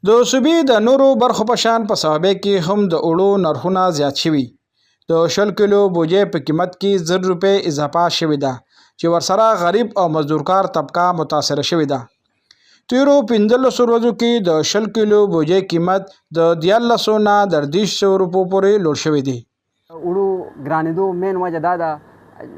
د صوبې د نورو برخو په شان په صوابۍ کې هم د اوړو نرخونه زیات شوي. د 100 کیلو بوجۍ په قیمت کې 1000 روپۍ اضافه شوې ده چې ورسره غریب او مزدورکار طبقه متاثره شوې ده. تیرو 15 ورځو کې د 100 کیلو بوجۍ قیمت د 1300 نه تر 200 روپو پورې لوړ شوی دی. اوړو ګرانېدو مین وجه دا ده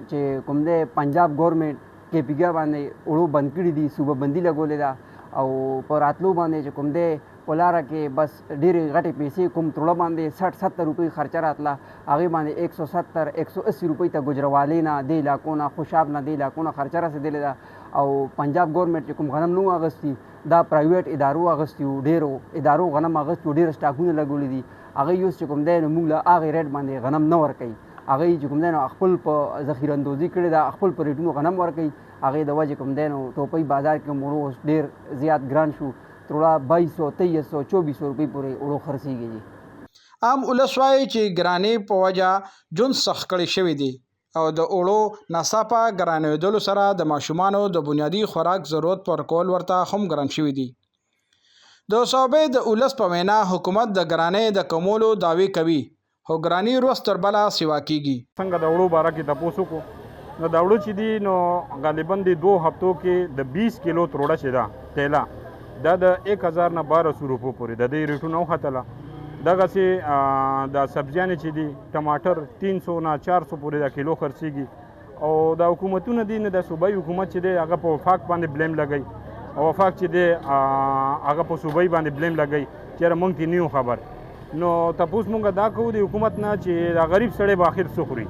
چې کوم دی پنجاب ګورنمنټ KPG باندې اوړو بند کړي دي، صوبه بندي لګولې ده او په راتلو باندې چې کوم دی په لاره کې بس ډېرې غټې پیسې کوم تروړه باندې 60-70 روپۍ خرچه راتله، هغې باندې 170-180 روپۍ ته ګجروالۍ نه دې علاقو نه خوشاب نه دې علاقو نه خرچه رسېدلې ده. او پنجاب ګورنمنټ چې کوم غنم نو اغوستي دا پرایویټ ادارو اغوستي وو، ډېرو ادارو غنم اغوستي وو، ډېر سټاکونه لګولي دي. هغوی اوس چې کوم دی نو موږ له هغې ریټ باندې غنم نه ورکوي. هغوی چې کوم دی نو خپل په ذخیره اندوزي کړې ده، خپل په ریټونو غنم ورکوي. هغې د وجې کوم دی نو ټوپۍ بازار کې هم اوړو اوس ډېر زیات ګران شو، تروړه 2200-2300 روپۍ پورې اوړو خرڅېږي. عام ولس وایي چې ګرانۍ په وجه ژوند سخت کړی شوی دی او د اوړو ناڅاپه ګرانېدلو سره د ماشومانو د بنیادي خوراک ضرورت پوره کول ورته هم ګران شوي دي. د صوبې د ولس په وینا حکومت د ګرانۍ د کمولو دعوې کوي خو ګراني ورځ تر بله سیوا کیږي. څنګه د اوړو باره کې تپوس وکړو نو د اوړو چې دي نو غالبا د 2 هفتو کې د 20 کیلو تروړه چې ده تیله دا د 1000 نه 1200 روپو پورې د دې ریټونه وختله. دغسې د سبزیانې چې دي ټماټر 300 نه 400 پورې د کیلو خرڅېږي او د حکومتونه دي نه د صوبایي حکومت چې دی هغه په وفاق باندې بلیم لګوي او وفاق چې دی هغه په صوبایي باندې بلیم لګوي چېرې موږ ته نه یو خبر. نو تپوس مونږ دا کوو د حکومت نه چې د غریب سړی به آخر څه خوري.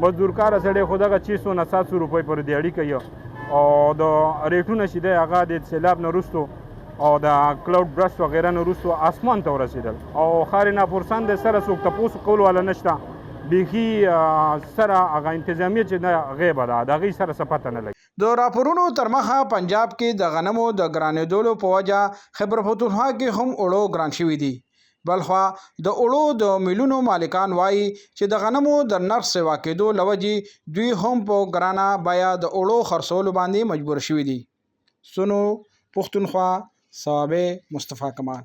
مزدورکاره سړی خو دغه 600 نه 700 روپۍ پورې دیاړي کوي او د ریټونه چې دی هغه د سیلاب نه وروستو او د کلاوډ برسټ وغیره نه وروستو اسمان ته ورسېدل او ښار ناپورسان دی سره څوک تپوس کولو والا نشته. بیخي سره هغه انتظامیه چې ده غیبه ده، د هغې سره څه پته نه لګي. د راپورونو تر مخه پنجاب کې د غنمو د ګرانېدلو په وجه خیبر پښتونخوا کې هم اوړو ګران شوي دي. بلخوا د اوړو د میلونو مالکان وایي چې د غنمو د نرخ سیوا کېدو له وجې دوی هم په ګرانه بیه د اوړو خرڅولو باندې مجبور شوي دي. سنو پښتونخوا، صوابۍ، مصطفی کمال.